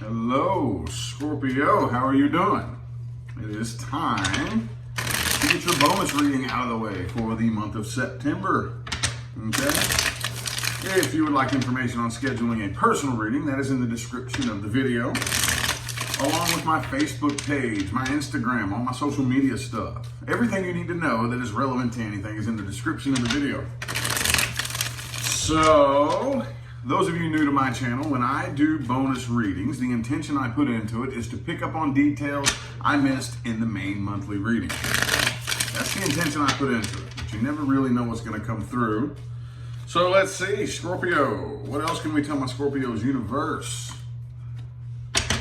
Hello, Scorpio. How are you doing? It is time to get your bonus reading out of the way for the month of September. Okay? If you would like information on scheduling a personal reading, that is in the description of the video, along with my Facebook page, my Instagram, all my social media stuff. Everything you need to know that is relevant to anything is in the description of the video. So, those of you new to my channel, when I do bonus readings, the intention I put into it is to pick up on details I missed in the main monthly reading. That's the intention I put into it, but you never really know what's going to come through. So let's see, Scorpio, what else can we tell my Scorpio's universe?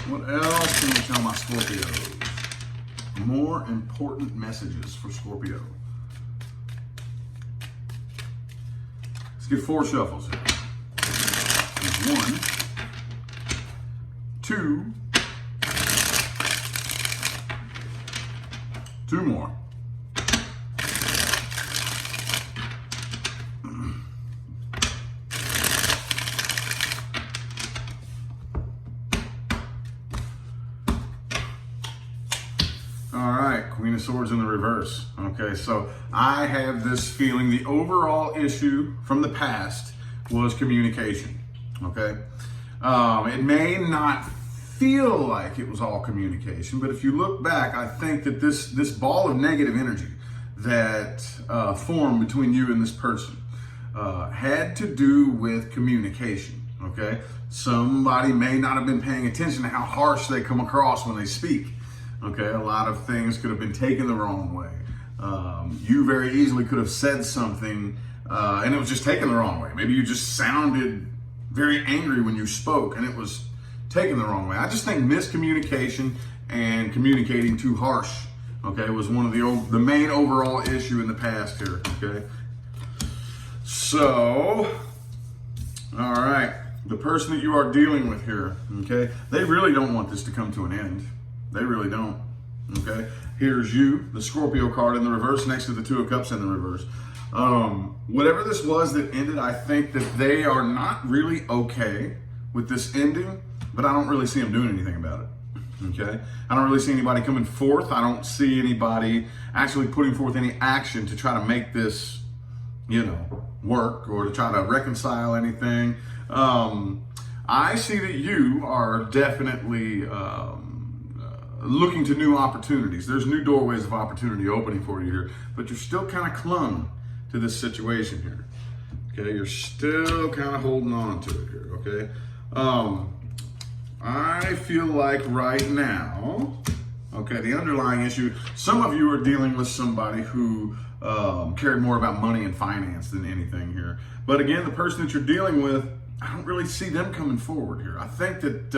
What else can we tell my Scorpios? More important messages for Scorpio. Let's get 4 shuffles here. 1, 2, 2 more. All right, Queen of Swords in the reverse. Okay, so I have this feeling the overall issue from the past was communication. Okay, it may not feel like it was all communication, but if you look back, I think that this ball of negative energy that formed between you and this person had to do with communication. Okay, somebody may not have been paying attention to how harsh they come across when they speak. Okay, a lot of things could have been taken the wrong way. You very easily could have said something and it was just taken the wrong way. Maybe you just sounded very angry when you spoke and it was taken the wrong way. I just think miscommunication and communicating too harsh, okay, was one of the main overall issue in the past here, okay? So, all right, the person that you are dealing with here, okay, they really don't want this to come to an end. They really don't, okay? Here's you, the Scorpio card in the reverse next to the 2 of Cups in the reverse. Whatever this was that ended, I think that they are not really okay with this ending, but I don't really see them doing anything about it, okay? I don't really see anybody coming forth. I don't see anybody actually putting forth any action to try to make this, you know, work or to try to reconcile anything. I see that you are definitely looking to new opportunities. There's new doorways of opportunity opening for you here, but you're still kind of clung to this situation here. Okay, you're still kind of holding on to it here, okay? I feel like right now, okay, the underlying issue, some of you are dealing with somebody who cared more about money and finance than anything here. But again, the person that you're dealing with, I don't really see them coming forward here. I think that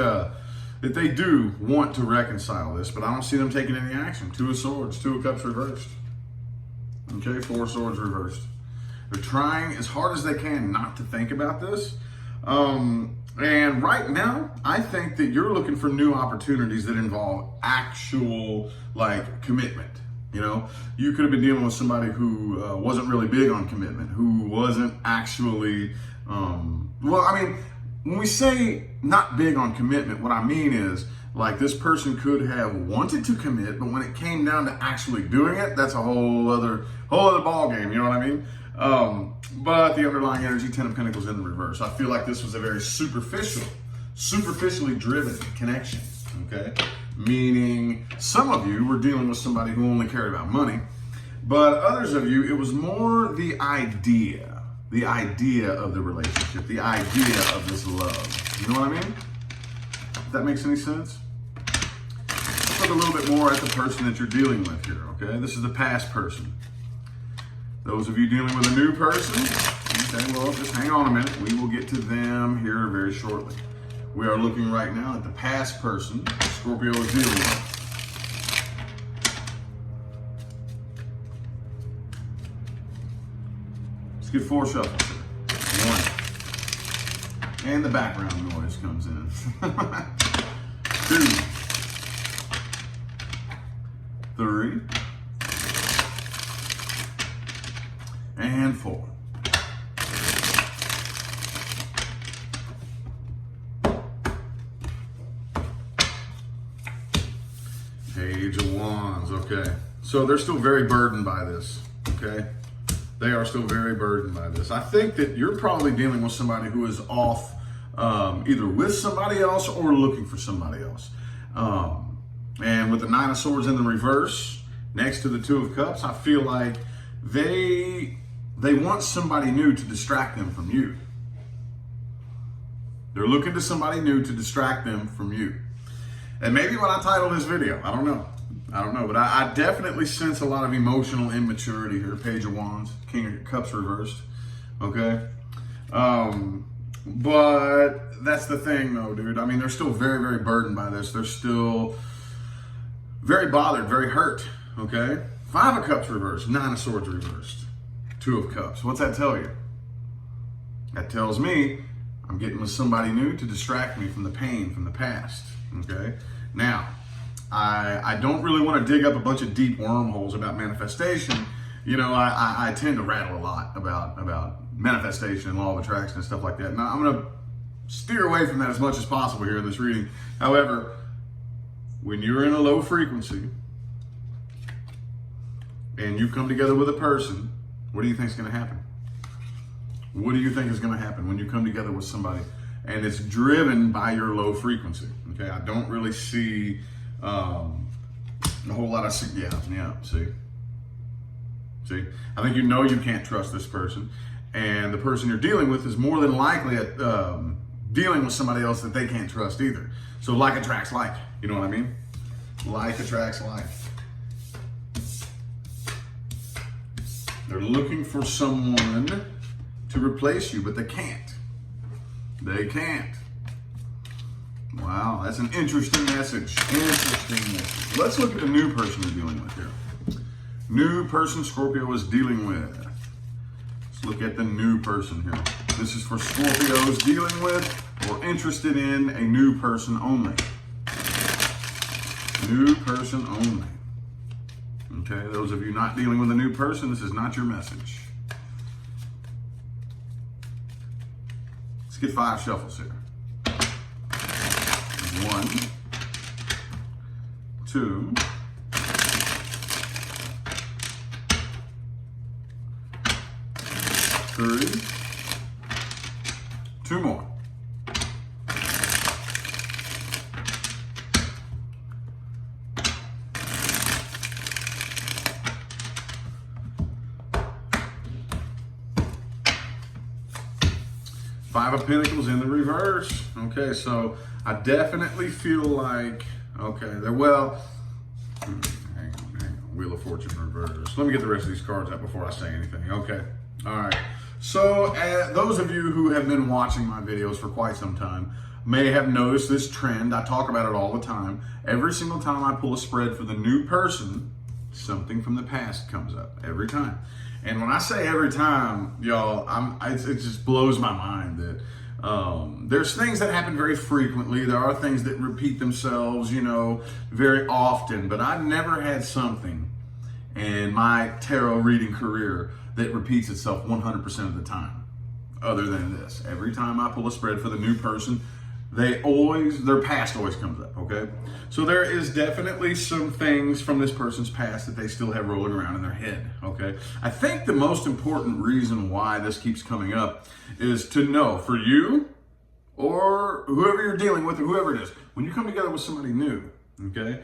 that they do want to reconcile this, but I don't see them taking any action. 2 of Swords, 2 of Cups reversed. Okay, 4 Swords reversed. They're trying as hard as they can not to think about this. And right now, I think that you're looking for new opportunities that involve actual, like, commitment. You know, you could have been dealing with somebody who wasn't really big on commitment, who wasn't actually, well, I mean, when we say not big on commitment, what I mean is, like, this person could have wanted to commit, but when it came down to actually doing it, that's a whole other ball game, you know what I mean? But the underlying energy, 10 of Pentacles in the reverse. I feel like this was a very superficially driven connection, okay? Meaning some of you were dealing with somebody who only cared about money, but others of you, it was more the idea of the relationship, the idea of this love. You know what I mean? If that makes any sense? Let's look a little bit more at the person that you're dealing with here, okay? This is the past person. Those of you dealing with a new person, okay, well, just hang on a minute. We will get to them here very shortly. We are looking right now at the past person Scorpio is dealing with. Let's get 4 shuffles here. 1. And the background noise comes in. 2. 3. And 4. Page of Wands, okay. So they're still very burdened by this, okay? They are still very burdened by this. I think that you're probably dealing with somebody who is off either with somebody else or looking for somebody else. And with the Nine of Swords in the reverse, next to the Two of Cups, I feel like they want somebody new to distract them from you. They're looking to somebody new to distract them from you. And maybe when I title this video, I don't know, but I definitely sense a lot of emotional immaturity here. Page of Wands, King of Cups reversed, okay? But that's the thing though, dude. I mean, they're still very, very burdened by this. They're still very bothered, very hurt, okay? Five of Cups reversed, Nine of Swords reversed, Two of Cups. What's that tell you? That tells me I'm getting with somebody new to distract me from the pain from the past, okay? Now, I don't really want to dig up a bunch of deep wormholes about manifestation. You know, I tend to rattle a lot about manifestation and law of attraction and stuff like that. Now, I'm going to steer away from that as much as possible here in this reading. However, when you're in a low frequency and you come together with a person, what do you think is going to happen? What do you think is going to happen when you come together with somebody and it's driven by your low frequency? Okay, I don't really see a whole lot of, see. I think you know you can't trust this person, and the person you're dealing with is more than likely dealing with somebody else that they can't trust either. So like attracts like, you know what I mean? Like attracts like. They're looking for someone to replace you, but they can't. They can't. Wow, that's an interesting message. Interesting message. Let's look at the new person you're dealing with here. New person Scorpio is dealing with. Let's look at the new person here. This is for Scorpios dealing with or interested in a new person only. New person only. Okay, those of you not dealing with a new person, this is not your message. Let's get 5 shuffles here. 1, 2, 3, 2 more. Five of Pentacles in the reverse. Okay, so I definitely feel like, okay, they're well, hang on, Wheel of Fortune reverse. Let me get the rest of these cards out before I say anything. Okay, all right. So those of you who have been watching my videos for quite some time may have noticed this trend. I talk about it all the time. Every single time I pull a spread for the new person, something from the past comes up, every time. And when I say every time, y'all, it just blows my mind that there's things that happen very frequently. There are things that repeat themselves, you know, very often. But I've never had something in my tarot reading career that repeats itself 100% of the time, other than this. Every time I pull a spread for the new person, their past always comes up, okay? So there is definitely some things from this person's past that they still have rolling around in their head, okay? I think the most important reason why this keeps coming up is to know, for you or whoever you're dealing with or whoever it is, when you come together with somebody new, okay?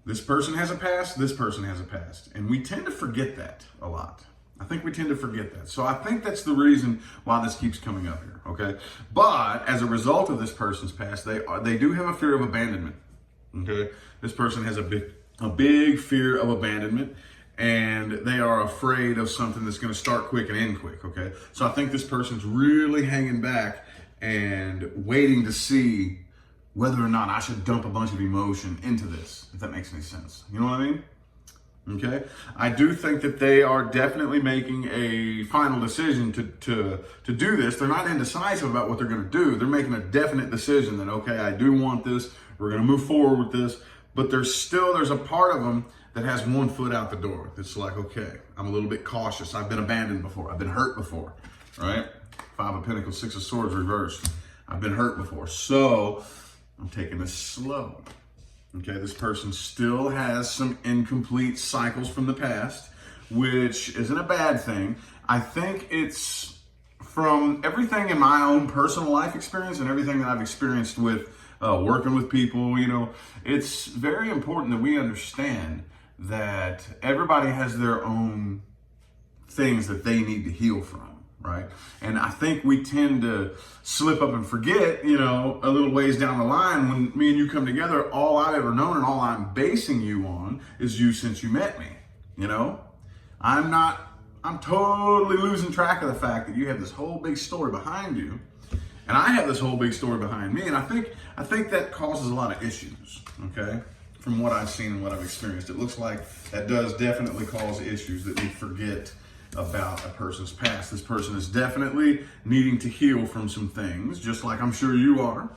This person has a past, this person has a past. And we tend to forget that a lot. I think we tend to forget that. So I think that's the reason why this keeps coming up here, okay? But as a result of this person's past, they do have a fear of abandonment, okay? This person has a big fear of abandonment, and they are afraid of something that's going to start quick and end quick, okay? So I think this person's really hanging back and waiting to see whether or not I should dump a bunch of emotion into this, if that makes any sense. You know what I mean? Okay, I do think that they are definitely making a final decision to do this. They're not indecisive about what they're going to do. They're making a definite decision that, okay, I do want this. We're going to move forward with this. But there's a part of them that has one foot out the door. It's like, okay, I'm a little bit cautious. I've been abandoned before. I've been hurt before, right? 5 of Pentacles, 6 of Swords reversed. I've been hurt before. So I'm taking this slow. Okay, this person still has some incomplete cycles from the past, which isn't a bad thing. I think it's from everything in my own personal life experience and everything that I've experienced with working with people, it's very important that we understand that everybody has their own things that they need to heal from, right? And I think we tend to slip up and forget, a little ways down the line when me and you come together, all I've ever known and all I'm basing you on is you since you met me, I'm totally losing track of the fact that you have this whole big story behind you and I have this whole big story behind me. And I think that causes a lot of issues, okay? From what I've seen and what I've experienced, it looks like that does definitely cause issues that we forget about a person's past. This person is definitely needing to heal from some things, just like I'm sure you are,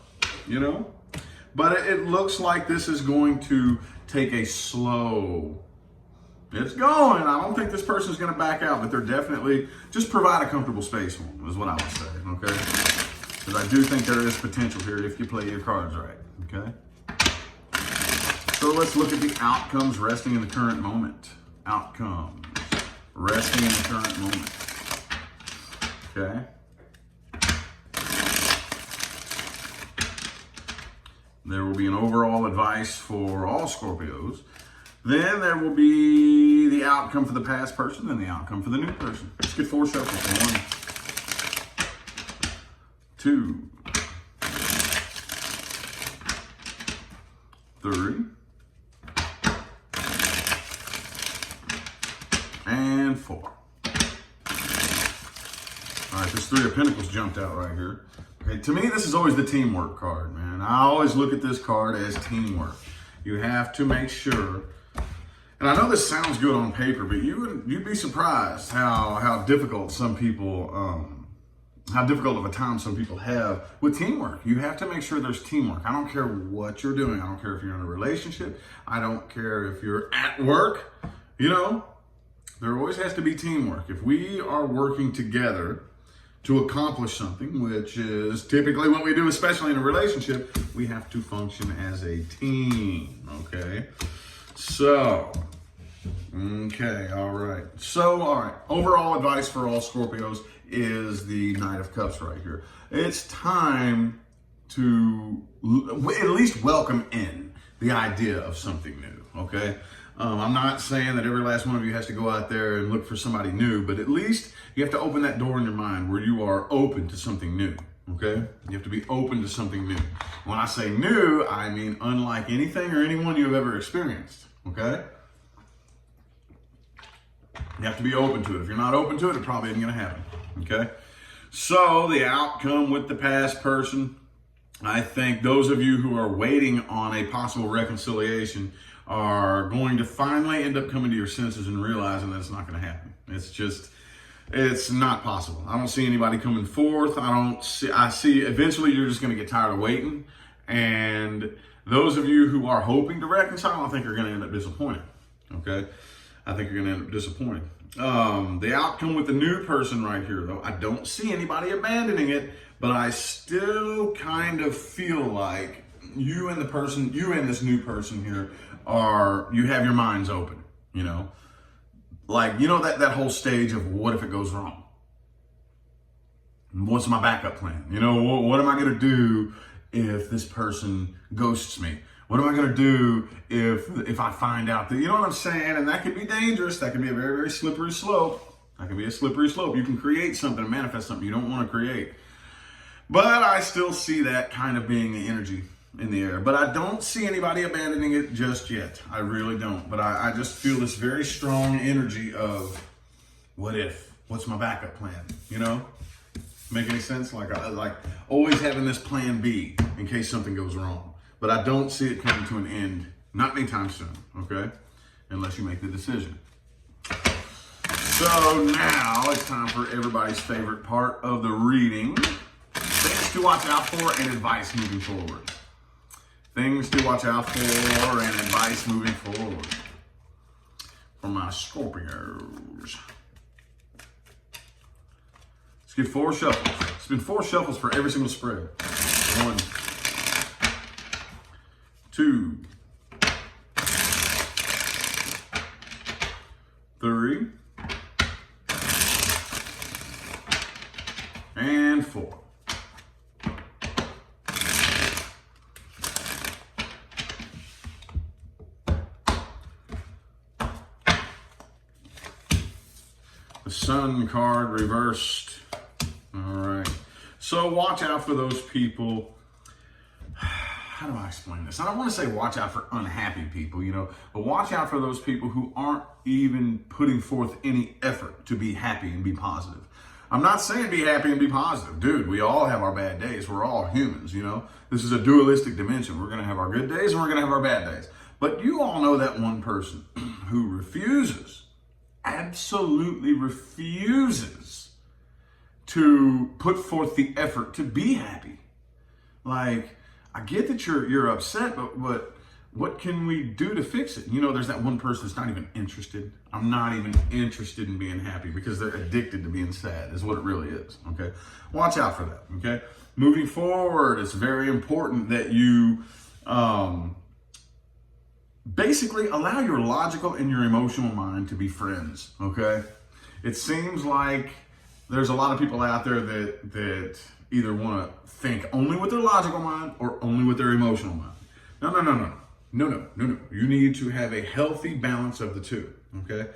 But it looks like this is going to take a slow, it's going. I don't think this person's going to back out, but they're definitely, just provide a comfortable space for them is what I would say, okay? Because I do think there is potential here if you play your cards right, okay? So let's look at the outcomes resting in the current moment. Outcomes resting in the current moment. Okay. There will be an overall advice for all Scorpios. Then there will be the outcome for the past person and the outcome for the new person. Let's get 4 shuffles. 1, 2, 3, and 4. All right, this 3 of Pentacles jumped out right here. Okay, to me, this is always the teamwork card, man. I always look at this card as teamwork. You have to make sure, and I know this sounds good on paper, but you'd be surprised how difficult some people, how difficult of a time some people have with teamwork. You have to make sure there's teamwork. I don't care what you're doing. I don't care if you're in a relationship. I don't care if you're at work. There always has to be teamwork. If we are working together to accomplish something, which is typically what we do, especially in a relationship, we have to function as a team, okay? So, okay, all right. So, all right, overall advice for all Scorpios is the Knight of Cups right here. It's time to at least welcome in the idea of something new, okay? I'm not saying that every last one of you has to go out there and look for somebody new, but at least you have to open that door in your mind where you are open to something new, okay? You have to be open to something new. When I say new, I mean unlike anything or anyone you've ever experienced, okay? You have to be open to it. If you're not open to it, it probably isn't going to happen, okay? So the outcome with the past person, I think those of you who are waiting on a possible reconciliation are going to finally end up coming to your senses and realizing that it's not going to happen. It's not possible. I don't see anybody coming forth. I see eventually you're just going to get tired of waiting. And those of you who are hoping to reconcile, I think are going to end up disappointed. Okay? I think you're going to end up disappointed. The outcome with the new person right here, though, I don't see anybody abandoning it, but I still kind of feel like you and this new person here you have your minds open, Like, that whole stage of what if it goes wrong? What's my backup plan? What am I going to do if this person ghosts me? What am I going to do if I find out that, you know what I'm saying? And that could be dangerous. That could be a very, very slippery slope. That can be a slippery slope. You can create something and manifest something you don't want to create. But I still see that kind of being the energy in the air. But I don't see anybody abandoning it just yet. I really don't. But I just feel this very strong energy of, what if? What's my backup plan? Make any sense? Like always having this plan B in case something goes wrong. But I don't see it coming to an end, not anytime soon, okay? Unless you make the decision. So now it's time for everybody's favorite part of the reading. Things to watch out for and advice moving forward. Things to watch out for and advice moving forward. For my Scorpios. Let's get 4 shuffles. It's been 4 shuffles for every single spread. 1, 2, The Sun card reversed. All right. So watch out for those people. How do I explain this? I don't want to say watch out for unhappy people, but watch out for those people who aren't even putting forth any effort to be happy and be positive. I'm not saying be happy and be positive. Dude, we all have our bad days. We're all humans, This is a dualistic dimension. We're going to have our good days and we're going to have our bad days. But you all know that one person who refuses, absolutely refuses to put forth the effort to be happy. Like, I get that you're upset, but what can we do to fix it? There's that one person that's not even interested. I'm not even interested in being happy because they're addicted to being sad is what it really is, okay? Watch out for that, okay? Moving forward, it's very important that you basically allow your logical and your emotional mind to be friends, okay? It seems like there's a lot of people out there that either want to think only with their logical mind or only with their emotional mind. No. You need to have a healthy balance of the two, okay?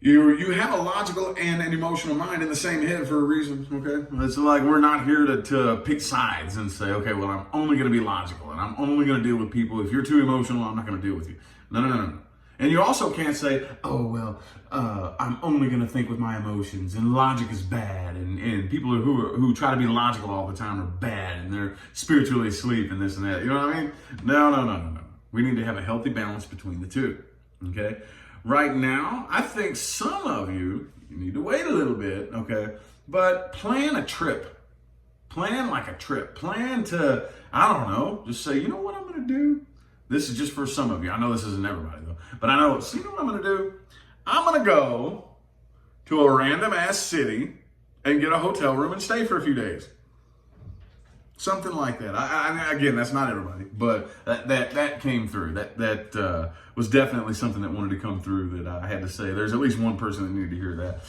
You have a logical and an emotional mind in the same head for a reason, okay? It's like we're not here to pick sides and say, okay, well, I'm only going to be logical and I'm only going to deal with people. If you're too emotional, I'm not going to deal with you. No. And you also can't say, oh, well, I'm only going to think with my emotions and logic is bad. And people who try to be logical all the time are bad and they're spiritually asleep and this and that. You know what I mean? No. We need to have a healthy balance between the two, okay? Right now, I think some of you need to wait a little bit, okay? But plan a trip. Plan like a trip. Plan to, I don't know, just say, you know what I'm going to do? This is just for some of you. I know this isn't everybody, though. But I know, so you know what I'm going to do? I'm going to go to a random ass city and get a hotel room and stay for a few days. Something like that. Again, that's not everybody, but that came through. That was definitely something that wanted to come through that I had to say. There's at least one person that needed to hear that.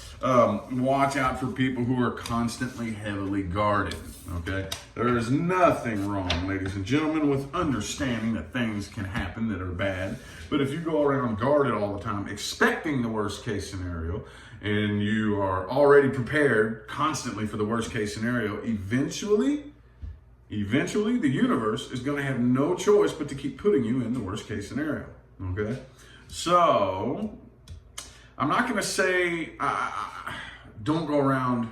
Watch out for people who are constantly heavily guarded, okay? There is nothing wrong, ladies and gentlemen, with understanding that things can happen that are bad. But if you go around guarded all the time, expecting the worst case scenario, and you are already prepared constantly for the worst case scenario, eventually the universe is going to have no choice but to keep putting you in the worst case scenario, okay? So, I'm not going to say don't go around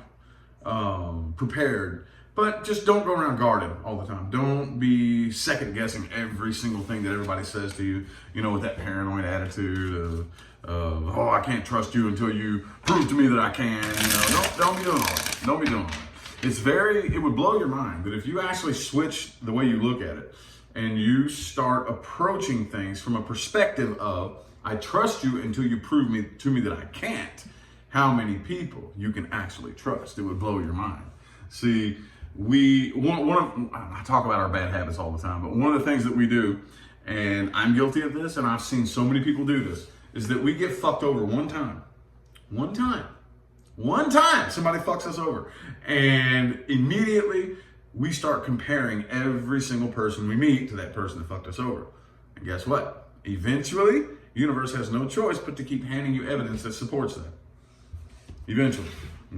prepared, but just don't go around guarded all the time. Don't be second guessing every single thing that everybody says to you, with that paranoid attitude of oh, I can't trust you until you prove to me that I can. Don't be doing all that. Don't be doing all that. It would blow your mind that if you actually switch the way you look at it and you start approaching things from a perspective of, I trust you until you prove to me that I can't, how many people you can actually trust. It would blow your mind. See, I talk about our bad habits all the time, but one of the things that we do, and I'm guilty of this, and I've seen so many people do this, is that we get fucked over one time. One time somebody fucks us over, and immediately we start comparing every single person we meet to that person that fucked us over. And guess what? Eventually, the universe has no choice but to keep handing you evidence that supports that. Eventually,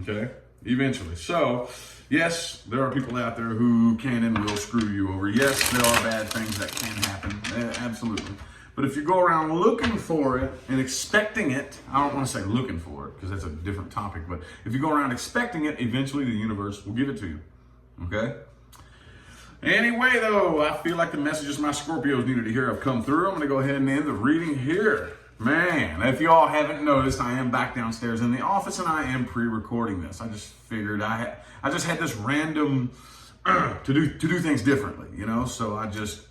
okay? Eventually. So, yes, there are people out there who can and will screw you over. Yes, there are bad things that can happen. Absolutely. But if you go around looking for it and expecting it, I don't want to say looking for it because that's a different topic, but if you go around expecting it, eventually the universe will give it to you, okay? Anyway, though, I feel like the messages my Scorpios needed to hear have come through. I'm going to go ahead and end the reading here. Man, if you all haven't noticed, I am back downstairs in the office and I am pre-recording this. I just figured I just had this random to do things differently, so I just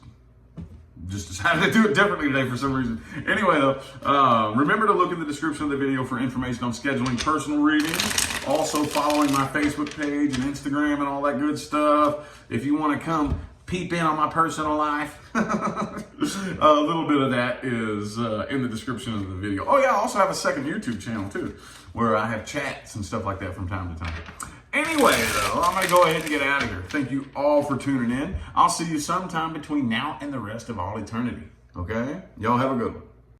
decided to do it differently today for some reason. Anyway, though, remember to look in the description of the video for information on scheduling personal readings. Also following my Facebook page and Instagram and all that good stuff. If you want to come peep in on my personal life, a little bit of that is in the description of the video. Oh yeah, I also have a second YouTube channel too, where I have chats and stuff like that from time to time. Anyway, though, I'm going to go ahead and get out of here. Thank you all for tuning in. I'll see you sometime between now and the rest of all eternity. Okay? Y'all have a good one.